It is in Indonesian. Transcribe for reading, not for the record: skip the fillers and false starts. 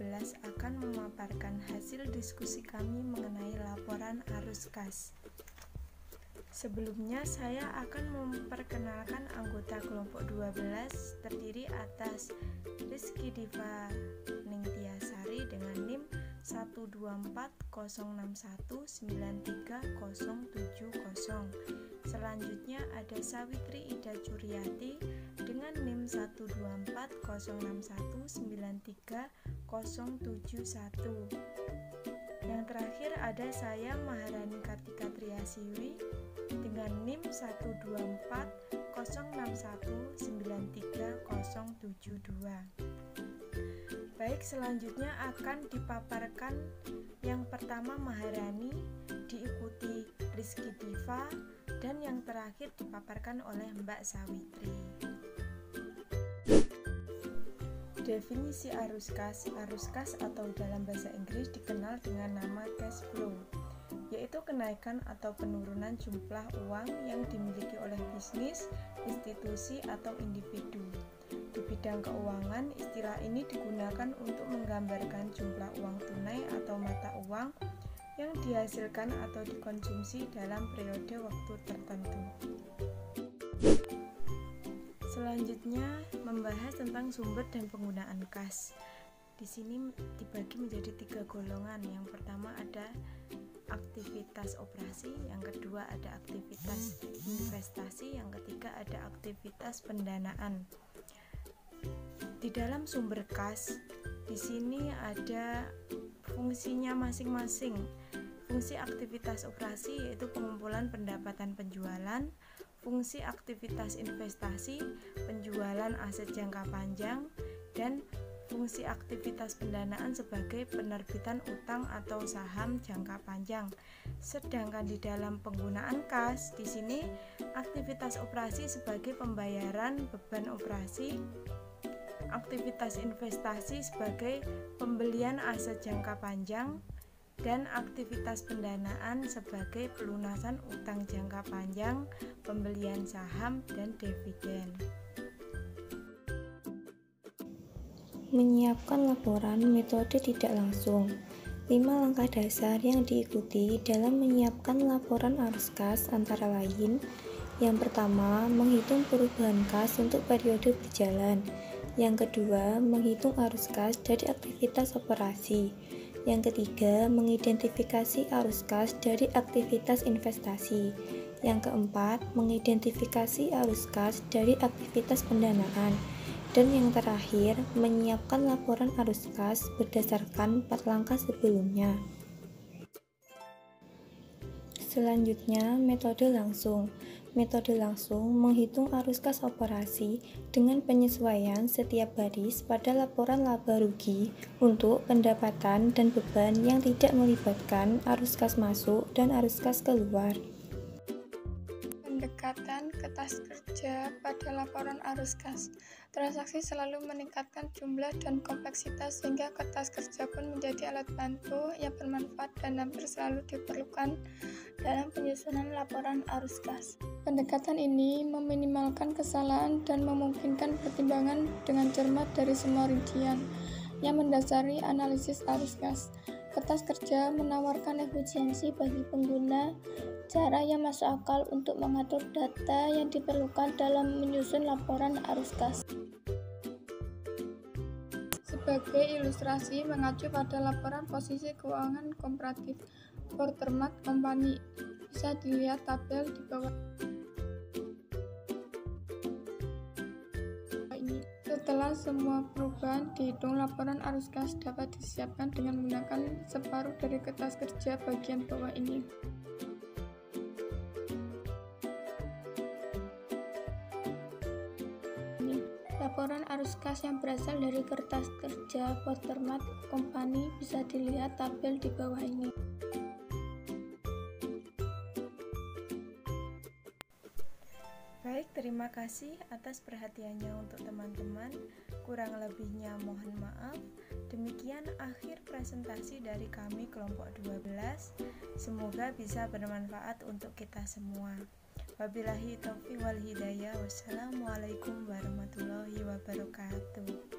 12 akan memaparkan hasil diskusi kami mengenai laporan arus kas. Sebelumnya saya akan memperkenalkan anggota kelompok 12 terdiri atas Rizky Diva Ningtyasari dengan NIM 12406193070. Selanjutnya ada Sawitri Ida Curyati dengan NIM 12406193071. Yang terakhir ada saya Maharani Kartika Triasiwi dengan NIM 12406193072. Baik, selanjutnya akan dipaparkan yang pertama Maharani, diikuti Rizky Diva, dan yang terakhir dipaparkan oleh Mbak Sawitri. Definisi arus kas atau dalam bahasa Inggris dikenal dengan nama cash flow, yaitu kenaikan atau penurunan jumlah uang yang dimiliki oleh bisnis, institusi, atau individu. Di bidang keuangan, istilah ini digunakan untuk menggambarkan jumlah uang tunai atau mata uang yang dihasilkan atau dikonsumsi dalam periode waktu tertentu. Selanjutnya membahas tentang sumber dan penggunaan kas. Di sini dibagi menjadi 3 golongan. Yang pertama ada aktivitas operasi, yang kedua ada aktivitas investasi, yang ketiga ada aktivitas pendanaan. Di dalam sumber kas, di sini ada fungsinya masing-masing. Fungsi aktivitas operasi yaitu pengumpulan pendapatan penjualan, fungsi aktivitas investasi, penjualan aset jangka panjang, dan fungsi aktivitas pendanaan sebagai penerbitan utang atau saham jangka panjang. Sedangkan di dalam penggunaan kas, di sini aktivitas operasi sebagai pembayaran beban operasi, aktivitas investasi sebagai pembelian aset jangka panjang, dan aktivitas pendanaan sebagai pelunasan utang jangka panjang, pembelian saham, dan dividen. Menyiapkan laporan metode tidak langsung. 5 langkah dasar yang diikuti dalam menyiapkan laporan arus kas antara lain: yang pertama, menghitung perubahan kas untuk periode berjalan. Yang kedua, menghitung arus kas dari aktivitas operasi. Yang ketiga, mengidentifikasi arus kas dari aktivitas investasi. Yang keempat, mengidentifikasi arus kas dari aktivitas pendanaan. Dan yang terakhir, menyiapkan laporan arus kas berdasarkan 4 langkah sebelumnya. Selanjutnya, metode langsung. Metode langsung menghitung arus kas operasi dengan penyesuaian setiap baris pada laporan laba rugi untuk pendapatan dan beban yang tidak melibatkan arus kas masuk dan arus kas keluar. Pendekatan kertas kerja pada laporan arus kas. Transaksi selalu meningkatkan jumlah dan kompleksitas sehingga kertas kerja pun menjadi alat bantu yang bermanfaat dan hampir selalu diperlukan dalam penyusunan laporan arus kas. Pendekatan ini meminimalkan kesalahan dan memungkinkan pertimbangan dengan cermat dari semua rincian yang mendasari analisis arus kas. Kertas kerja menawarkan efisiensi bagi pengguna, cara yang masuk akal untuk mengatur data yang diperlukan dalam menyusun laporan arus kas. Sebagai ilustrasi, mengacu pada laporan posisi keuangan komparatif Watermark Company, bisa dilihat tabel di bawah ini. Setelah semua perubahan dihitung, laporan arus kas dapat disiapkan dengan menggunakan separuh dari kertas kerja bagian bawah ini. Laporan arus kas yang berasal dari kertas kerja Watermark Company bisa dilihat tabel di bawah ini. Baik, terima kasih atas perhatiannya untuk teman-teman. Kurang lebihnya mohon maaf. Demikian akhir presentasi dari kami kelompok 12. Semoga bisa bermanfaat untuk kita semua. Wabillahi taufiq wal hidayah. Wassalamualaikum warahmatullahi wabarakatuh.